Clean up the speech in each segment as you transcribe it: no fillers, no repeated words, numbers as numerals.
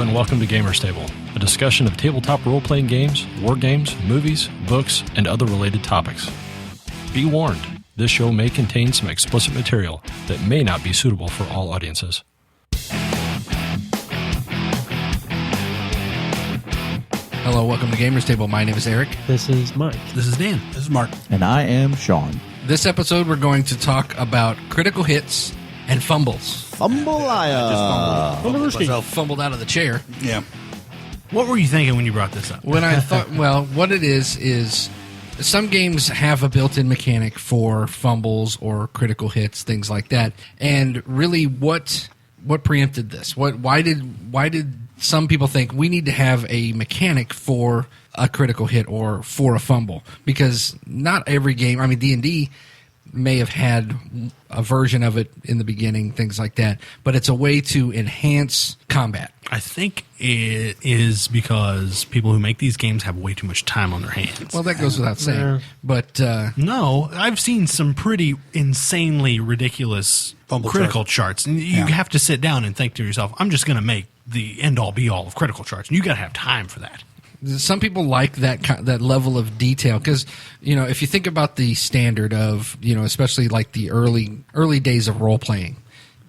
and welcome to Gamers Table, a discussion of tabletop role-playing games, war games, movies, books, and other related topics. Be warned, this show may contain some explicit material that may not be suitable for all audiences. Hello, welcome to Gamers Table. My name is Eric. This is Mike. This is Dan. This is Mark. And I am Sean. This episode, we're going to talk about critical hits and fumbles. Fumbled out of the chair. Yeah. What were you thinking when you brought this up? When I thought, well, what it is some games have a built-in mechanic for fumbles or critical hits, things like that. And really, what preempted this? Why did some people think we need to have a mechanic for a critical hit or for a fumble? Because not every game, I mean, D&D may have had a version of it in the beginning, things like that, but it's a way to enhance combat. I think it is because people who make these games have way too much time on their hands. Well, that goes without saying. Yeah. But No, I've seen some pretty insanely ridiculous Fumble critical charts. And you have to sit down and think to yourself, I'm just going to make the end-all, be-all of critical charts. And you got to have time for that. some people like that level of detail because, you know, if you think about the standard of, you know, especially like the early days of role playing,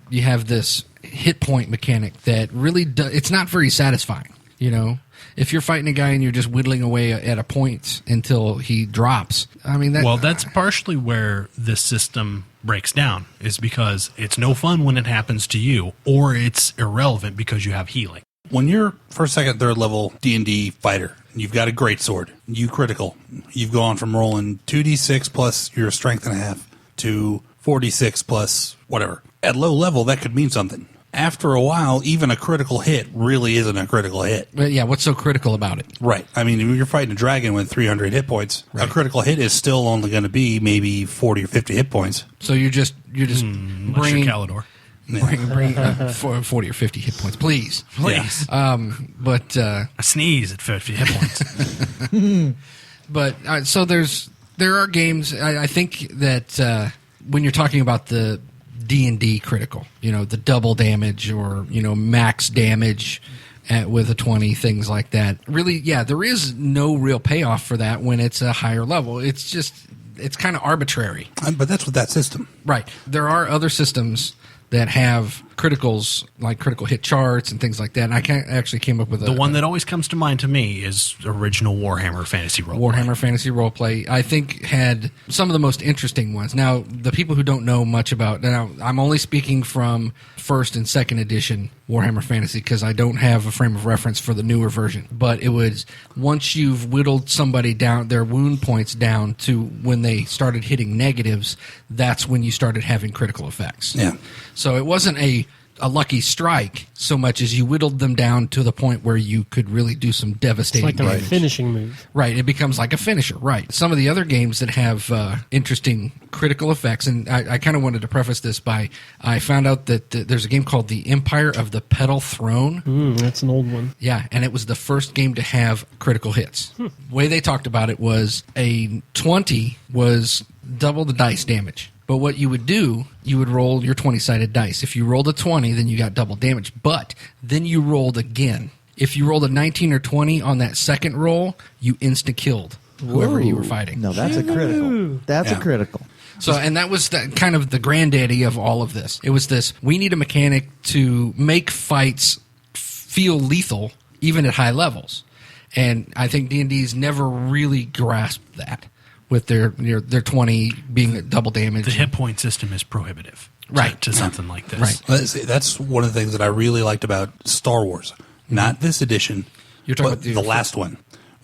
you have this hit point mechanic that really it's not very satisfying. You know, if you're fighting a guy and you're just whittling away at a point until he drops, I mean, that's partially where this system breaks down, is because it's no fun when it happens to you, or it's irrelevant because you have healing. When you're first, second, third level D&D fighter, you've got a great sword, you critical, you've gone from rolling 2d6 plus your strength and a half to 4d6 plus whatever. At low level, that could mean something. After a while, even a critical hit really isn't a critical hit. But yeah, what's so critical about it? Right. I mean, if you're fighting a dragon with 300 hit points, right, a critical hit is still only going to be maybe 40 or 50 hit points. So you're just bringing Calidor. Bring 40 or 50 hit points, please. Yeah. But I sneeze at 50 hit points. But so there are games. I think that when you're talking about the D&D critical, you know, the double damage or, you know, max damage with a 20, things like that. Really, yeah, there is no real payoff for that when it's a higher level. It's kind of arbitrary. But that's with that system. Right. There are other systems that have criticals, like critical hit charts and things like that. And I actually came up with the one that always comes to mind to me is original Warhammer Fantasy Roleplay. Warhammer Fantasy Roleplay, I think, had some of the most interesting ones. Now, the people who don't know much about, now I'm only speaking from first and second edition Warhammer Fantasy because I don't have a frame of reference for the newer version. But it was once you've whittled somebody down, their wound points down to when they started hitting negatives, that's when you started having critical effects. Yeah. So it wasn't a lucky strike so much as you whittled them down to the point where you could really do some devastating It's like damage. a finishing move. Right, it becomes like a finisher, right. Some of the other games that have interesting critical effects, and I kind of wanted to preface this by, I found out that there's a game called The Empire of the Petal Throne. That's an old one. Yeah, and it was the first game to have critical hits. The way they talked about it was a 20 was double the dice damage. But what you would do, you would roll your 20-sided dice. If you rolled a 20, then you got double damage. But then you rolled again. If you rolled a 19 or 20 on that second roll, you insta-killed whoever you were fighting. No, that's a critical. That's a critical. So, and that was kind of the granddaddy of all of this. It was this, we need a mechanic to make fights feel lethal, even at high levels. And I think D&D's never really grasped that, with their 20 being double damage. The hit point system is prohibitive, right, to something like this. Right. That's one of the things that I really liked about Star Wars. Not this edition, You're talking but about the last one.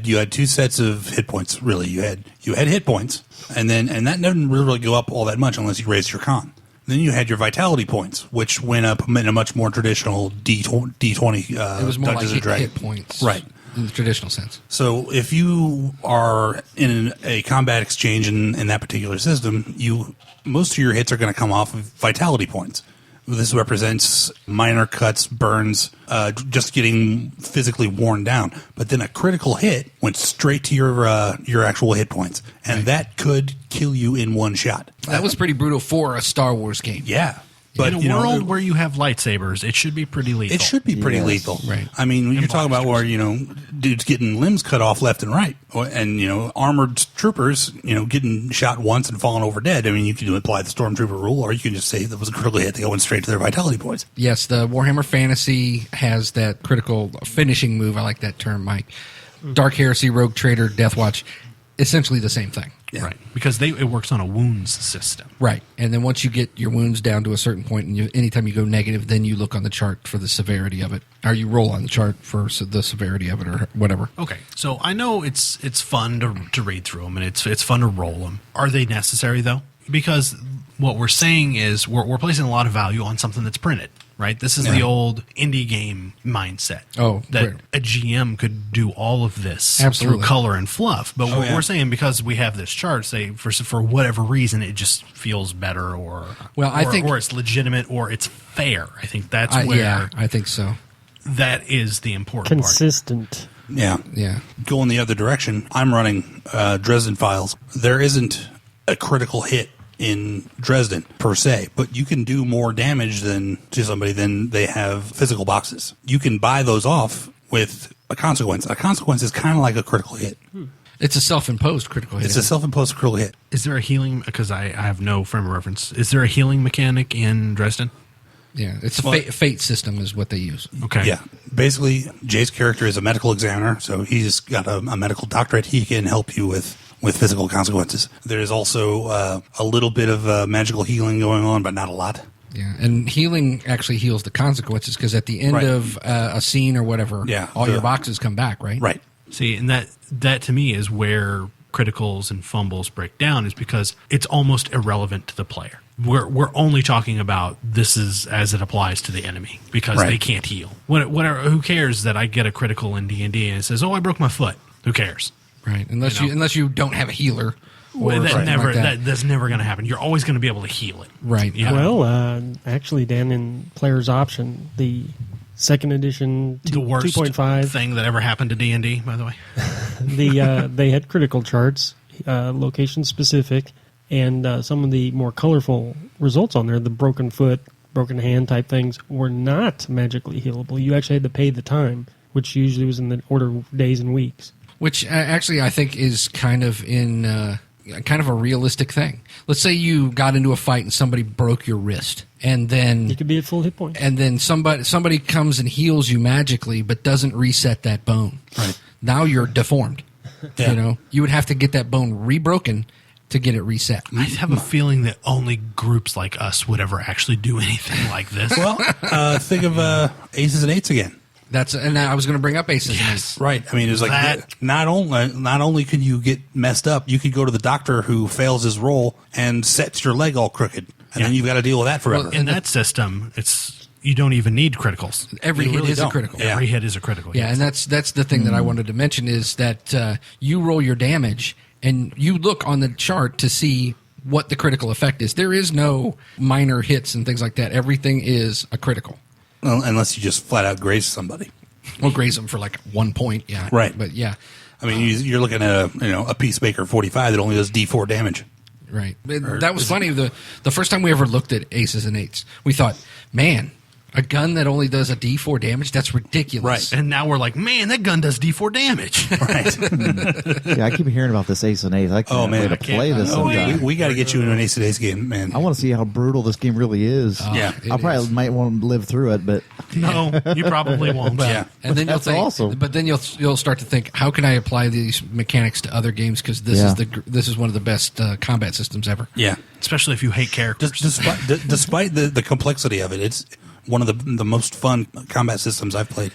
You had two sets of hit points, really. You had hit points, and that didn't really go up all that much unless you raised your con. Then you had your vitality points, which went up in a much more traditional D20 it was more Dungeons like and Dragons. hit points. Right. In the traditional sense. So if you are in a combat exchange in that particular system, most of your hits are going to come off of vitality points. This represents minor cuts, burns, just getting physically worn down. But then a critical hit went straight to your actual hit points, and that could kill you in one shot. That was pretty brutal for a Star Wars game. Yeah. But in a world where you have lightsabers, it should be pretty lethal. it should be pretty Yes. lethal. Right. I mean, you're talking about blasters. where, dudes getting limbs cut off left and right. And, armored troopers, getting shot once and falling over dead. I mean, you can apply the Stormtrooper rule, or you can just say that was a critical hit. They go straight to their vitality points. Yes, the Warhammer Fantasy has that critical finishing move. I like that term, Mike. Dark Heresy, Rogue Trader, Deathwatch, essentially the same thing. Yeah. Right, because it works on a wounds system. Right. And then once you get your wounds down to a certain point, and anytime you go negative, then you look on the chart for the severity of it. Or you roll on the chart for the severity of it or whatever. Okay, so I know it's fun to read through them, and it's fun to roll them. Are they necessary, though? Because what we're saying is we're placing a lot of value on something that's printed, right? This is the old indie game mindset. Oh, that great. a GM could do all of this Absolutely. through color and fluff. But yeah. we're saying because we have this chart, say for whatever reason, it just feels better, or I think- or it's legitimate, or it's fair. I think that's where Yeah, I think so. that is the important part. Consistent. Yeah. Yeah. Going the other direction, I'm running Dresden Files. There isn't a critical hit in Dresden per se, but you can do more damage to somebody than they have physical boxes. You can buy those off with a consequence. A consequence is kind of like a critical hit. It's a self-imposed critical hit. It's a self-imposed critical hit. Is there a healing? Because I have no frame of reference. Is there a healing mechanic in Dresden? Yeah, it's a fate system is what they use. Okay. Yeah. Basically, Jay's character is a medical examiner, so he's got a medical doctorate. He can help you with physical consequences. There is also a little bit of magical healing going on, but not a lot. Yeah, and healing actually heals the consequences because at the end Right. of a scene or whatever, Yeah, all your boxes come back, right? Right. See, and that to me is where criticals and fumbles break down, is because it's almost irrelevant to the player. We're only talking about this is as it applies to the enemy because Right. they can't heal. Whatever. Who cares that I get a critical in D&D and it says, "Oh, I broke my foot." Who cares? Right. Unless you don't have a healer. Or Well, something like that. that's never going to happen. You're always going to be able to heal it. Right. Yeah. Well, actually, Dan, in Player's Option, the second edition The worst 2.5, thing that ever happened to D&D, by the way. they had critical charts, location specific, and some of the more colorful results on there, the broken foot, broken hand type things, were not magically healable. You actually had to pay the time, which usually was in the order of days and weeks. Which actually I think is kind of kind of a realistic thing. Let's say you got into a fight and somebody broke your wrist, and then You could be at full hit point. and then somebody comes and heals you magically, but doesn't reset that bone. Right. Now you're deformed. Yeah. You would have to get that bone rebroken to get it reset. I have a feeling that only groups like us would ever actually do anything like this. Well, think of Aces and Eights again. And I was going to bring up aces. Yes. Right. I mean, it was like That- not only could you get messed up, you could go to the doctor who fails his role and sets your leg all crooked, and then you've got to deal with that forever. Well, In that system, you don't even need criticals. Every You hit really is don't. a critical. Yeah. Every hit is a critical. Yeah, and that's the thing that I wanted to mention is that you roll your damage and you look on the chart to see what the critical effect is. There is no minor hits and things like that. Everything is a critical. Well, unless you just flat out graze somebody. We'll graze them for like 1 point, yeah. Right. But yeah, I mean, you're looking at a Peacemaker 45 that only does D4 damage. right. That was funny. The first time we ever looked at aces and eights, we thought, man, a gun that only does a D4 damage, that's ridiculous. Right. And now we're like, man, that gun does D4 damage. Right. Yeah, I keep hearing about this Ace and Ace. I can't Oh, man, wait I to play this Oh, sometime. we got to get you in an Ace of Days game, man. I want to see how brutal this game really is. Yeah. It I probably is. might want to live through it, but No, you probably won't. Yeah. And then That's you'll think, awesome. but then you'll start to think, how can I apply these mechanics to other games? Because this Yeah. this is one of the best combat systems ever. Yeah. Especially if you hate characters. Despite the complexity of it, it's one of the most fun combat systems I've played.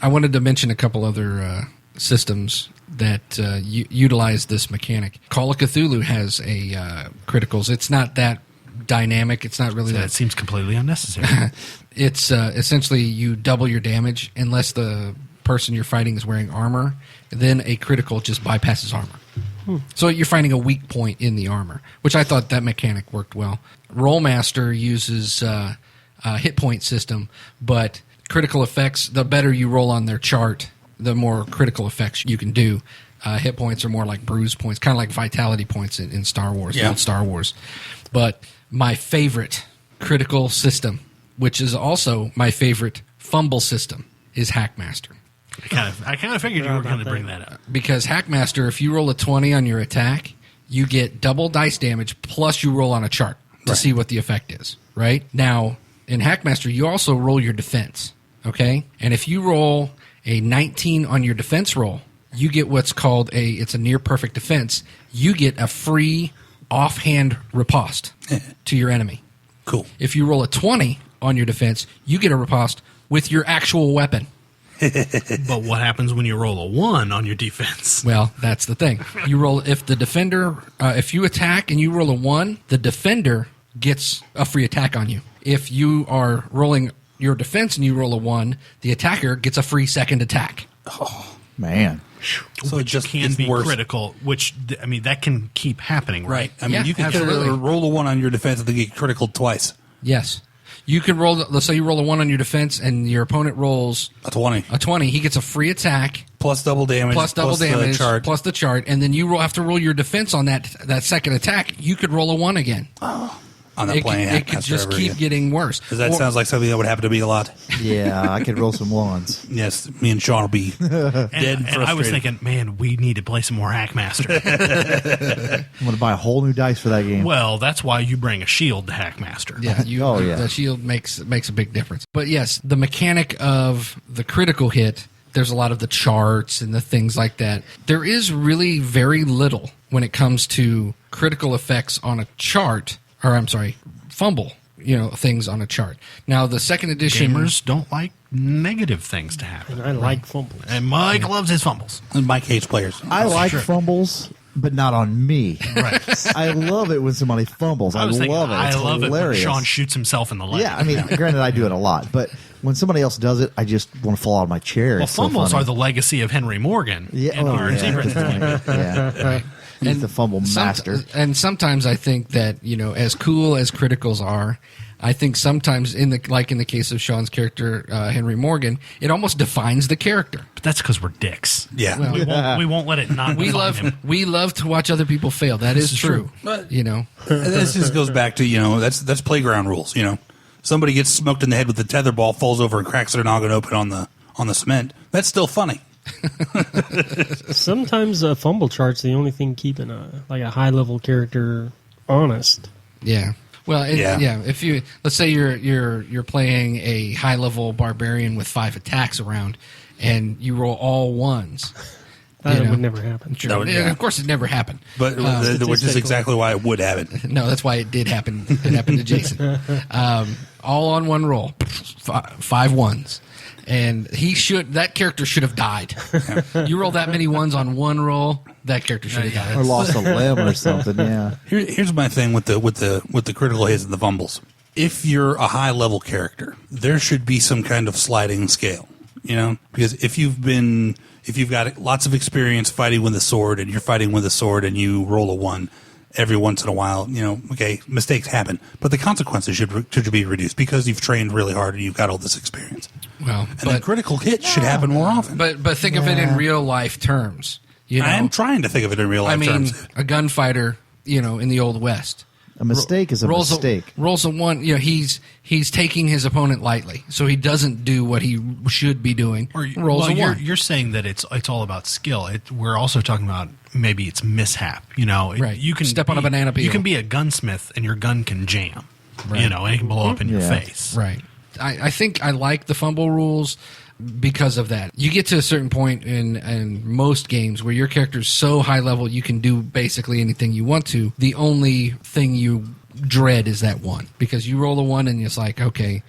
I wanted to mention a couple other systems that utilize this mechanic. Call of Cthulhu has a criticals. It's not that dynamic. It's not really That that. seems completely unnecessary. It's essentially you double your damage unless the person you're fighting is wearing armor. Then a critical just bypasses armor. So you're finding a weak point in the armor, which I thought that mechanic worked well. Rollmaster uses a hit point system, but critical effects, the better you roll on their chart, the more critical effects you can do. Hit points are more like bruise points, kind of like vitality points in Star Wars, Yeah. old Star Wars. But my favorite critical system, which is also my favorite fumble system, is Hackmaster. I kind of figured you were going to bring that up. Because Hackmaster, if you roll a 20 on your attack, you get double dice damage plus you roll on a chart to see what the effect is, right? Now, in Hackmaster, you also roll your defense, okay? And if you roll a 19 on your defense roll, you get what's called it's a near perfect defense. You get a free offhand riposte to your enemy. Cool. If you roll a 20 on your defense, you get a riposte with your actual weapon. But what happens when you roll a 1 on your defense? Well, that's the thing. You roll if the defender, if you attack and you roll a 1, the defender gets a free attack on you. If you are rolling your defense and you roll a 1, the attacker gets a free second attack. Oh, man. So it just Can gets be worse. critical, which, I mean, that can keep happening, right? I mean, Yeah, you can absolutely. roll a 1 on your defense and then get critical twice. Yes. You can roll, let's say you roll a 1 on your defense and your opponent rolls A 20. a 20. He gets a free attack Plus double damage. plus double damage the chart. plus the chart. And then you have to roll your defense on that second attack. You could roll a 1 again. I'm not playing It could Hackmaster just ever keep again. getting worse. Because that Or- sounds like something that would happen to me a lot. Yeah, I could roll some ones. Yes, me and Sean will be dead and And I was frustrated. thinking, man, we need to play some more Hackmaster. I'm going to buy a whole new dice for that game. Well, that's why you bring a shield to Hackmaster. Yeah, Oh, yeah. the shield makes a big difference. But yes, the mechanic of the critical hit, there's a lot of the charts and the things like that. There is really very little when it comes to critical effects on a chart, or I'm sorry, fumble, things on a chart. Now, the second edition... Gamers don't like negative things to happen. And I like fumbles. And Mike loves his fumbles. And Mike hates players. I like fumbles, but not on me. Right. I love it when somebody fumbles. I, was thinking, love it. It's I love hilarious. it when Sean shoots himself in the leg. Yeah, I mean, granted, I do it a lot, but when somebody else does it, I just want to fall out of my chair. Well, It's so fumbles funny. are the legacy of Henry Morgan yeah, in oh, R&D yeah, Princeton. yeah. He's the fumble master. And sometimes I think that, as cool as criticals are, I think sometimes in the case of Sean's character, Henry Morgan, it almost defines the character. But that's because we're dicks. Yeah. We won't let it not We define love him. we love to watch other people fail. That is true. But- You know. And this just goes back to, that's playground rules, Somebody gets smoked in the head with the tether ball, falls over and cracks their noggin open on the cement. That's still funny. Sometimes a fumble chart's the only thing keeping a high level character honest. Yeah. Well, Yeah. If you let's say you're playing a high level barbarian with 5 attacks around, and you roll all ones. That would never happen. Sure. That would- Yeah, yeah. Of course, it never happened. But which is exactly why it would happen. No, that's why it did happen. It happened to Jason. All on one roll, 5 ones, and that character should have died. You roll that many ones on one roll, that character should have died. Or lost a limb or something, yeah. Here's my thing with the critical hits and the fumbles. If you're a high level character, there should be some kind of sliding scale, because if you've got lots of experience fighting with a sword and you're fighting with a sword and you roll a 1 every once in a while, okay, mistakes happen, but the consequences should be reduced because you've trained really hard and you've got all this experience. Well, And the critical hit should happen more often. but think of it in real life terms. I'm trying to think of it in real life terms. a gunfighter, in the Old West. A mistake is a mistake. Rolls a 1. He's taking his opponent lightly, so he doesn't do what he should be doing. Rolls a 1. You're saying that it's all about skill. We're also talking about maybe it's mishap. Right. You can Step on a banana peel. You can be a gunsmith and your gun can jam. Right. And it can blow up in your Yeah. face. Right. I think I like the fumble rules because of that. You get to a certain point in most games where your character's so high level you can do basically anything you want to. The only thing you dread is that 1 because you roll a 1 and it's like, okay,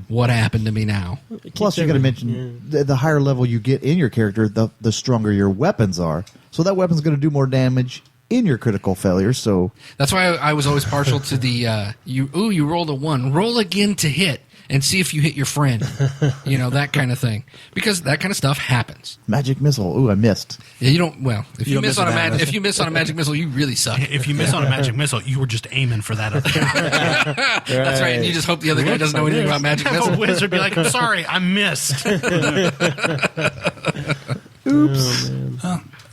what happened to me now? Plus, you got to mention the higher level you get in your character, the stronger your weapons are. So that weapon's going to do more damage in your critical failures. So That's why I was always partial to the you rolled a 1, roll again to hit and see if you hit your friend, that kind of thing, because that kind of stuff happens. magic missile. Ooh, I missed. Yeah, you don't. Well, if you don't miss miss on a a bad if you miss on a magic missile, you really suck. If you miss on a magic missile, you were just aiming for that other guy. That's right. And you just hope the other guy doesn't know anything about magic Have a missile. wizard be like, I'm sorry, I missed.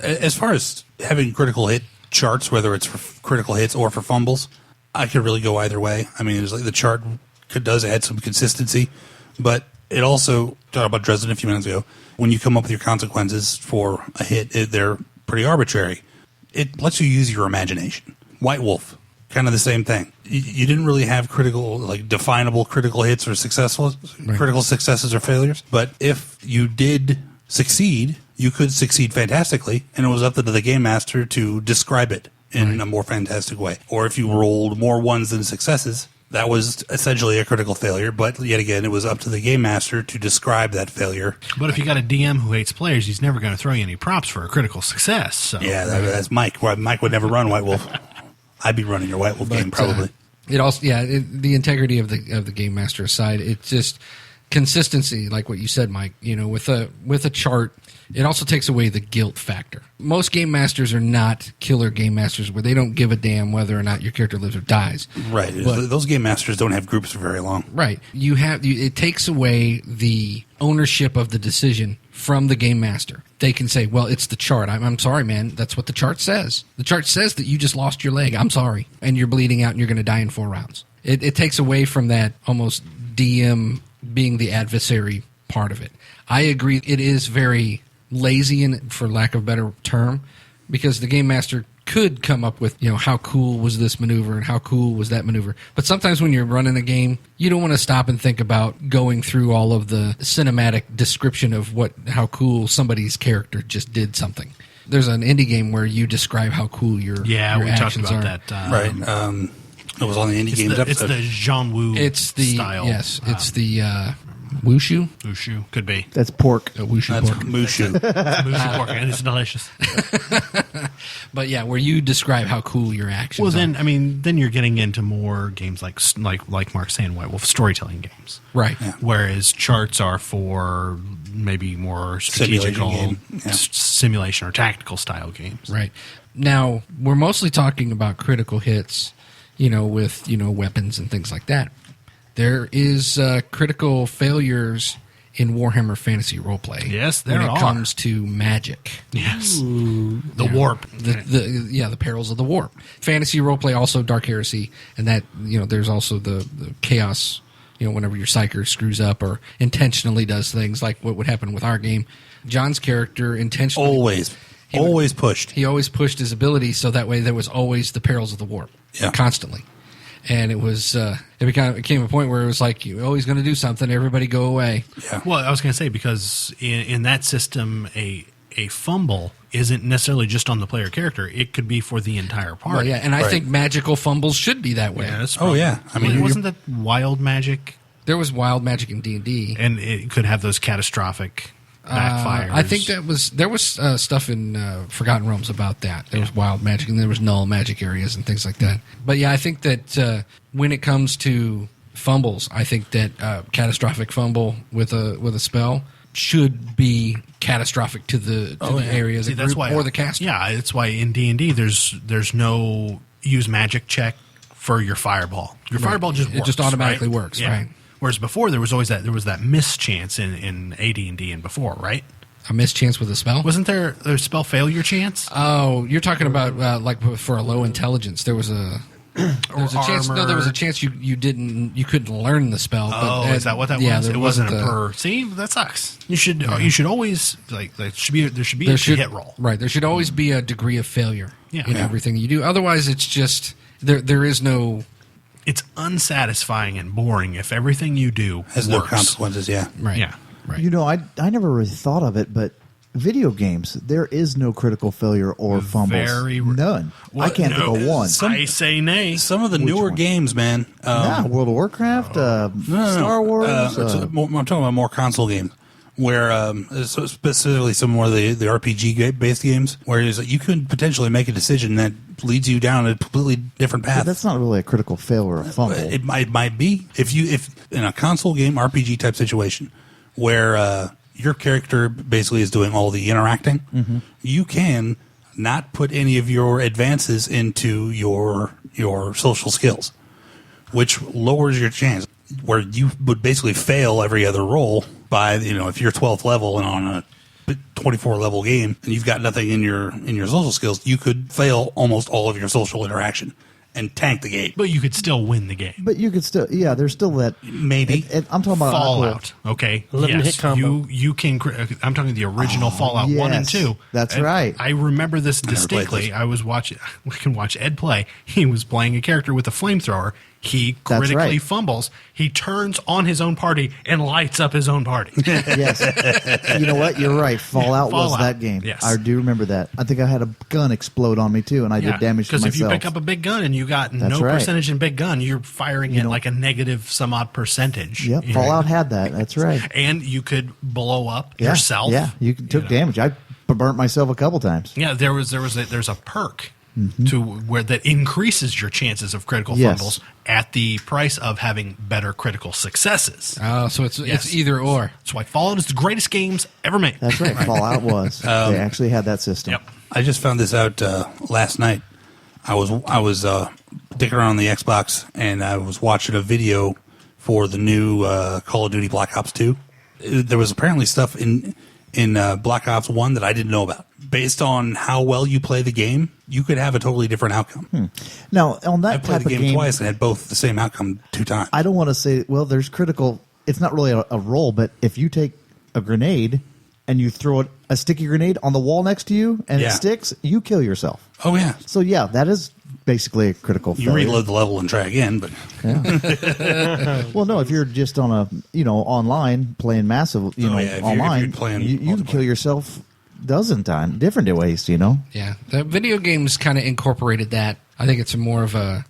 As far as having critical hit charts, whether it's for critical hits or for fumbles, I could really go either way. I mean, it's like the chart does add some consistency, but it also, talked about Dresden a few minutes ago, when you come up with your consequences for a hit, they're pretty arbitrary. It lets you use your imagination. White Wolf, kind of the same thing. You didn't really have definable critical hits or critical successes or failures, but if you did succeed, you could succeed fantastically, and it was up to the game master to describe it in a more fantastic way. Or if you rolled more ones than successes, that was essentially a critical failure, but yet again, it was up to the game master to describe that failure. But if you got a DM who hates players, he's never going to throw you any props for a critical success. So. Yeah, that's Mike. Mike would never run White Wolf. I'd be running your White Wolf game probably. It also, the integrity of the game master aside, it's just consistency, like what you said, Mike. With a chart, it also takes away the guilt factor. Most game masters are not killer game masters where they don't give a damn whether or not your character lives or dies. Right. But those game masters don't have groups for very long. Right. It takes away the ownership of the decision from the game master. They can say, well, it's the chart. I'm sorry, man. That's what the chart says. The chart says that you just lost your leg. I'm sorry. And you're bleeding out and you're going to die in 4 rounds. It takes away from that almost DM being the adversary part of it. I agree. It is very lazy, for lack of a better term, because the game master could come up with, how cool was this maneuver and how cool was that maneuver. But sometimes when you're running a game, you don't want to stop and think about going through all of the cinematic description of how cool somebody's character just did something. There's an indie game where you describe how cool your we talked about are. that. Right. It was on the indie games episode. It's the Jean Wu style. Yes, it's the Wushu? Wushu, could be. That's pork. Wushu That's pork. Mushu. Wushu pork, and it's delicious. But yeah, where you describe how cool your actions are. Then you're getting into more games like Mark's saying, White Wolf, storytelling games. Right. Yeah. Whereas charts are for maybe more strategical simulation or tactical style games. Right. Now, we're mostly talking about critical hits, with, weapons and things like that. There is critical failures in Warhammer Fantasy Roleplay. Yes, there when it are. comes to magic. Yes. The warp. The perils of the warp. Fantasy Roleplay, also Dark Heresy, and that, there's also the chaos, whenever your psyker screws up or intentionally does things like what would happen with our game. John's character intentionally... Always pushed. He always pushed his ability, so that way there was always the perils of the warp. Yeah. Constantly. And it was it became a point where it was like, you're always going to do something, everybody go away. Yeah. Well, I was going to say, because in that system, a fumble isn't necessarily just on the player character. It could be for the entire party. Well, yeah, and I think magical fumbles should be that way. Yeah, that's wasn't that wild magic? There was wild magic in D&D. And it could have those catastrophic backfires. I think there was stuff in Forgotten Realms about that. There was wild magic, and there was null magic areas and things like that. But yeah, I think that when it comes to fumbles, I think that catastrophic fumble with a spell should be catastrophic to the area of the group or the caster. Yeah, that's why in D&D there's no use magic check for your fireball. Your fireball just works. It just automatically right? works, yeah. right? Whereas before there was always that mischance in AD&D and before, right? A mischance with a spell? Wasn't there a spell failure chance? Oh, you're talking about like for a low intelligence. There was a chance. No, there was a chance you couldn't learn the spell. But, is that what that was? It wasn't a per. See, that sucks. You should always there should be a hit roll. Right. There should always be a degree of failure in everything you do. Otherwise, it's just there is no. It's unsatisfying and boring if everything you do has no consequences. Yeah. Right. Yeah. Right. I never really thought of it, but video games, there is no critical failure or fumbles. None. I can't think of one. I say nay. Some of the newer games, man. World of Warcraft, Star Wars. I'm talking about more console games. Where specifically some more of the RPG based games, where you could potentially make a decision that leads you down a completely different path. But that's not really a critical failure or a fumble. It might be if in a console game RPG type situation where your character basically is doing all the interacting, you can not put any of your advances into your social skills, which lowers your chance. Where you would basically fail every other roll by, if you're 12th level and on a 24 level game and you've got nothing in your social skills, you could fail almost all of your social interaction. and tank the game. But you could still win the game. But you could still, there's still that. Maybe. I'm talking about Fallout, okay? 11 hit combo. You can. I'm talking the original Fallout 1 and 2. That's right. I remember this never played distinctly. this. I was watching. We can watch Ed play. He was playing a character with a flamethrower. He That's critically right. fumbles. He turns on his own party and lights up his own party. Yes. You know what? You're right. Fallout was Fallout. that game. Yes. I do remember that. I think I had a gun explode on me too, and I did damage to myself. Because if you pick up a big gun and you got That's no right. percentage in big gun, you're firing at like a negative some odd percentage. Yep, you know? Fallout had that. That's right. And you could blow up Yeah, yourself. Yeah, you took damage. I burnt myself a couple times. Yeah, there's a perk to where that increases your chances of critical Yes. fumbles at the price of having better critical successes. Oh, so Yes. it's either or. That's why Fallout is the greatest games ever made. That's right. Fallout was. They actually had that system. Yep. I just found this out last night. I was dicking around on the Xbox, and I was watching a video for the new Call of Duty Black Ops 2. There was apparently stuff in Black Ops 1 that I didn't know about. Based on how well you play the game, you could have a totally different outcome. Now, on that I type played of the game game, twice and had both the same outcome 2 times. I don't want to say, well, there's critical. It's not really a roll, but if you take a grenade and you throw a sticky grenade on the wall next to you and it Yeah. sticks, you kill yourself. Oh, yeah. So, yeah, that is basically a critical You failure. reload the level and try again, but Well, no, if you're just on online playing massive, if you're online, playing you can multiplayer. kill yourself dozen times, different ways, Yeah, the video games kind of incorporated that. I think it's more of a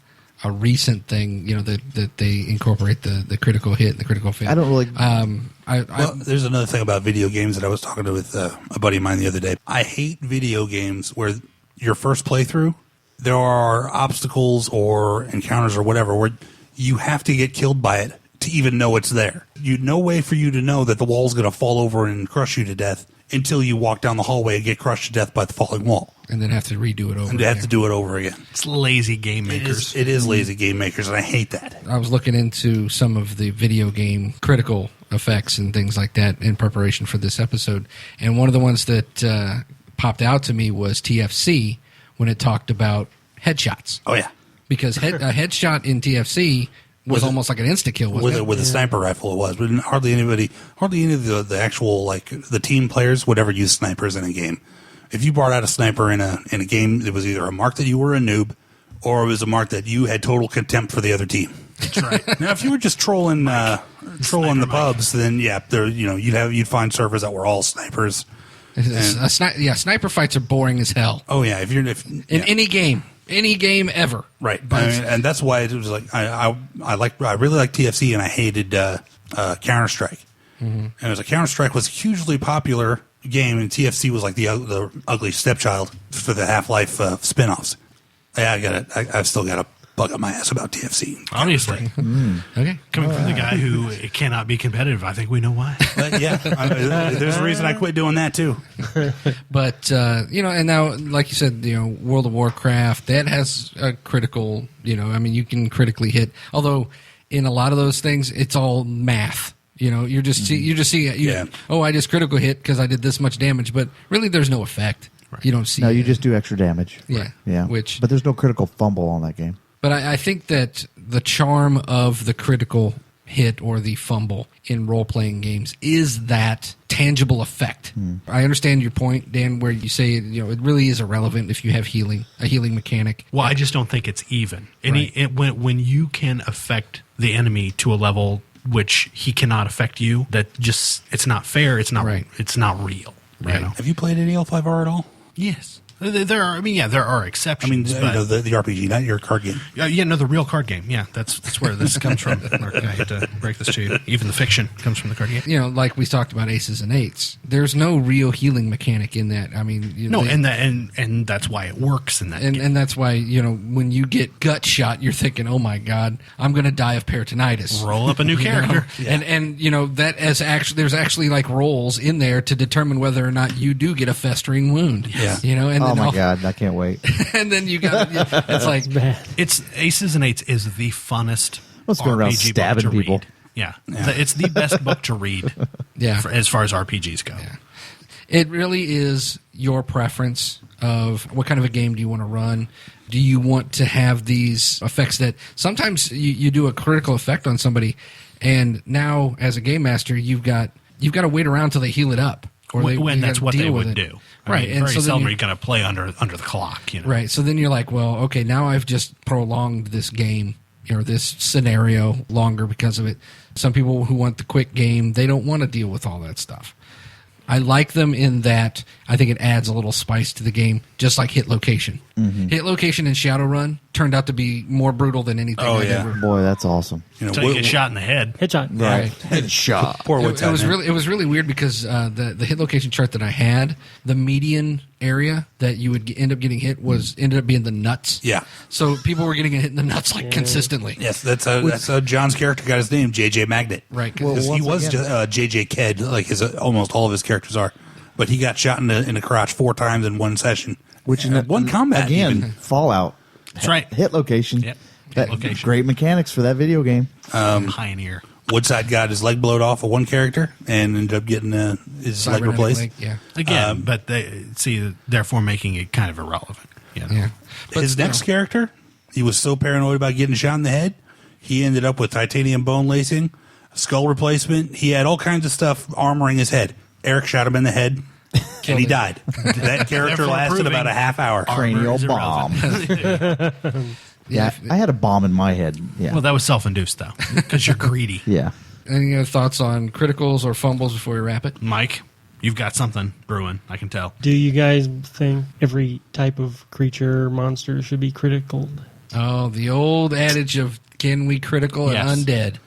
recent thing, that they incorporate the critical hit and the critical fail. I don't really. Well, there's another thing about video games that I was talking to with a buddy of mine the other day. I hate video games where your first playthrough, there are obstacles or encounters or whatever where you have to get killed by it to even know it's there. No way for you to know that the wall's going to fall over and crush you to death until you walk down the hallway and get crushed to death by the falling wall. and then have to redo it over. And you have again. to do it over again. It's lazy game makers. It is lazy game makers, and I hate that. I was looking into some of the video game critical effects and things like that in preparation for this episode. And one of the ones that popped out to me was TFC when it talked about headshots. Oh, yeah. Because a headshot in TFC was almost like an insta kill, wasn't it? With a sniper rifle, it was. But hardly any of the actual, like, the team players would ever use snipers in a game. If you brought out a sniper in a game, it was either a mark that you were a noob, or it was a mark that you had total contempt for the other team. That's right. Now, if you were just trolling the pubs, then you'd find servers that were all snipers. Sniper fights are boring as hell. Oh yeah, In any game ever. right, and that's why it was like I really like TFC and I hated Counter Strike. Mm-hmm. And it was Counter Strike was a hugely popular game, and TFC was like the ugly stepchild for the Half-Life spinoffs. Yeah, I got it. I've still got a bug up my ass about TFC. Obviously. Okay. Coming from the guy who cannot be competitive, I think we know why. There's a reason I quit doing that too. But, and now, like you said, World of Warcraft, that has a critical, you can critically hit. Although, in a lot of those things, it's all math. You just see, I just critical hit because I did this much damage, but really there's no effect. Right. You don't see. No, you just do extra damage. Yeah. Yeah. But there's no critical fumble on that game. But I think that the charm of the critical hit or the fumble in role-playing games is that tangible effect. I understand your point, Dan, where you say it really is irrelevant if you have a healing mechanic. Well, I just don't think it's even. When you can affect the enemy to a level which he cannot affect you, it's not fair. It's not Right. It's not real. Right. Have you played any L5R at all? Yes. There are. There are exceptions. but the RPG, not your card game. the real card game. Yeah, that's where this comes from. Mark, I hate to break this to you. Even the fiction comes from the card game. Like we talked about aces and eights. There's no real healing mechanic in that. And that's why it works in that game. And that's why, when you get gut shot, you're thinking, oh my God, I'm going to die of peritonitis. Roll up a new character. And that there's actually like rolls in there to determine whether or not you do get a festering wound. Yeah. Oh my God, I can't wait. And then you got it's like Bad. It's Aces and Eights is the funnest Let's go around RPG book stabbing to people. read. Yeah. It's the best book to read. Yeah. As far as RPGs go. Yeah. It really is your preference of what kind of a game do you want to run. Do you want to have these effects that sometimes you do a critical effect on somebody, and now as a game master you've got to wait around till they heal it up, or when that's what they would do, right? And very seldom are you going to play under the clock, right? So then you're like, well, okay, now I've just prolonged this game or this scenario longer because of it. Some people who want the quick game, they don't want to deal with all that stuff. I like them in that I think it adds a little spice to the game, just like hit location. Mm-hmm. Hit location in Shadowrun turned out to be more brutal than anything I've ever. Boy, that's awesome. Until you get shot in the head. Headshot. Right. Headshot. Poor It was really weird because the hit location chart that I had, the median area that you would end up getting hit ended up being the nuts. Yeah. So people were getting hit in the nuts consistently. Yes, that's how John's character got his name, JJ Magnet. Right. Well, Because he once was again- JJ Ked, like almost all of his characters are. But he got shot in the crotch 4 times in one session. Which in one combat again, even. Fallout. That's right. Hit location. Yep. That- Hit location. Great mechanics for that video game. Pioneer. Woodside got his leg blowed off of one character and ended up getting his leg Cybernetic replaced. leg, yeah. Again, but therefore making it kind of irrelevant. Yeah. But His next character, he was so paranoid about getting shot in the head, he ended up with titanium bone lacing, skull replacement. He had all kinds of stuff armoring his head. Eric shot him in the head, and he died. That character Therefore lasted proving about a half hour. Cranial is bomb. irrelevant. Yeah, I had a bomb in my head. Yeah. Well, that was self-induced, though, because you're greedy. yeah. Any other thoughts on criticals or fumbles before we wrap it? Mike, you've got something brewing, I can tell. Do you guys think every type of creature or monster should be critical? Oh, the old adage of can we critical Yes. and undead?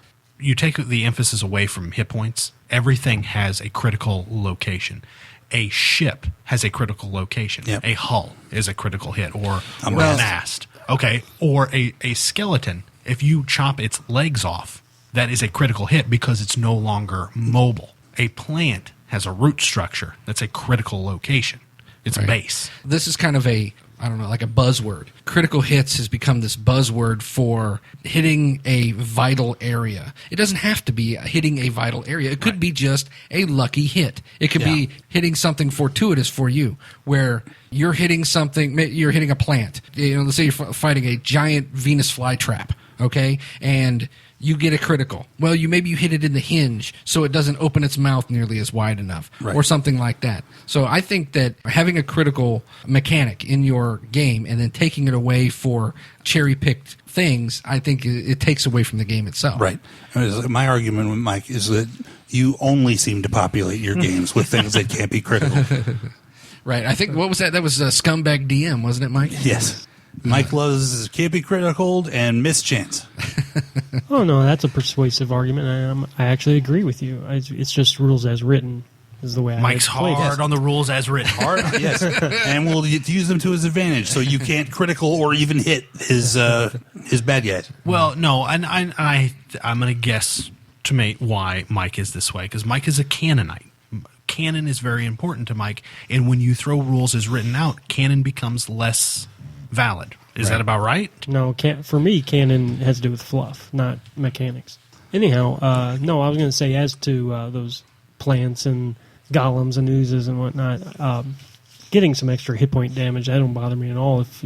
You take the emphasis away from hit points. Everything has a critical location. A ship has a critical location. Yep. A hull is a critical hit, or a mast. mast. Okay, or a skeleton. If you chop its legs off, that is a critical hit because it's no longer mobile. A plant has a root structure. That's a critical location. It's a base. This is kind of like a buzzword. Critical hits has become this buzzword for hitting a vital area. It doesn't have to be hitting a vital area. It could be just a lucky hit. It could be hitting something fortuitous for you, where you're hitting something, you're hitting a plant. Let's say you're fighting a giant Venus flytrap, okay? And you get a critical. Well, maybe you hit it in the hinge so it doesn't open its mouth nearly as wide enough, or something like that. So I think that having a critical mechanic in your game and then taking it away for cherry-picked things, I think it takes away from the game itself. Right. My argument with Mike is that you only seem to populate your games with things that can't be critical. Right. I think, what was that? That was Scumbag DM, wasn't it, Mike? Yes. Mike loves can't be critical and mischance. Oh, no, that's a persuasive argument. I actually agree with you. It's just rules as written is the way Mike's I play hard this. on the rules as written. Hard, yes, and we'll use them to his advantage, so you can't critical or even hit his bad guys. Well, no, and I'm going to guess to mate why Mike is this way, because Mike is a Canaanite. Canon is very important to Mike, and when you throw rules as written out, canon becomes less valid. Is that about right? No, for me, canon has to do with fluff, not mechanics. Anyhow, no, I was going to say as to those plants and golems and oozes and whatnot, getting some extra hit point damage, that don't bother me at all. If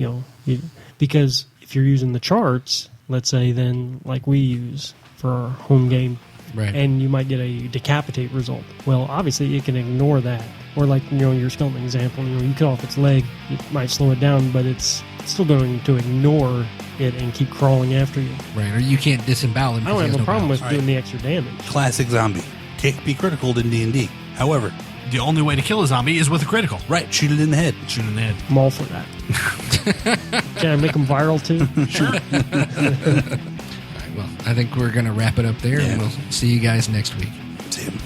because if you're using the charts, let's say, then like we use for our home game, Right. and you might get a decapitate result. Well, obviously you can ignore that. Or like your skeleton example, you cut off its leg, it might slow it down, but it's still going to ignore it and keep crawling after you. Right. Or you can't disembowel him. I don't because he have has no problem balance. with doing the extra damage. Classic zombie can't be critical in D&D. However, The only way to kill a zombie is with a critical. right, shoot it in the head. Shoot in the head. I'm all for that. Can I make them viral too? Sure. All right, well, I think we're going to wrap it up there, and we'll see you guys next week. Tim.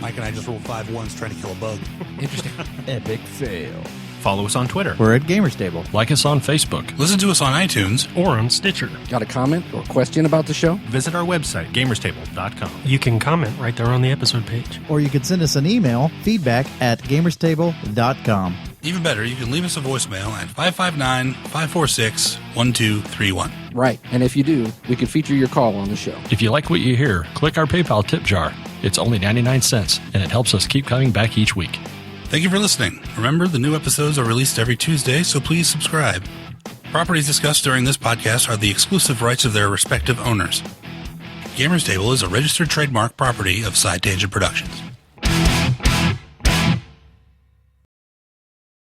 Mike and I just rolled 5 ones trying to kill a bug. Interesting. Epic fail. Follow us on Twitter. We're at Gamers Table. Like us on Facebook. Listen to us on iTunes. Or on Stitcher. Got a comment or question about the show? Visit our website, gamerstable.com. You can comment right there on the episode page. Or you can send us an email, feedback@gamerstable.com. Even better, you can leave us a voicemail at 559-546-1231. Right. And if you do, we can feature your call on the show. If you like what you hear, click our PayPal tip jar. It's only 99 cents, and it helps us keep coming back each week. Thank you for listening. Remember, the new episodes are released every Tuesday, so please subscribe. Properties discussed during this podcast are the exclusive rights of their respective owners. Gamers Table is a registered trademark property of Side Tangent Productions.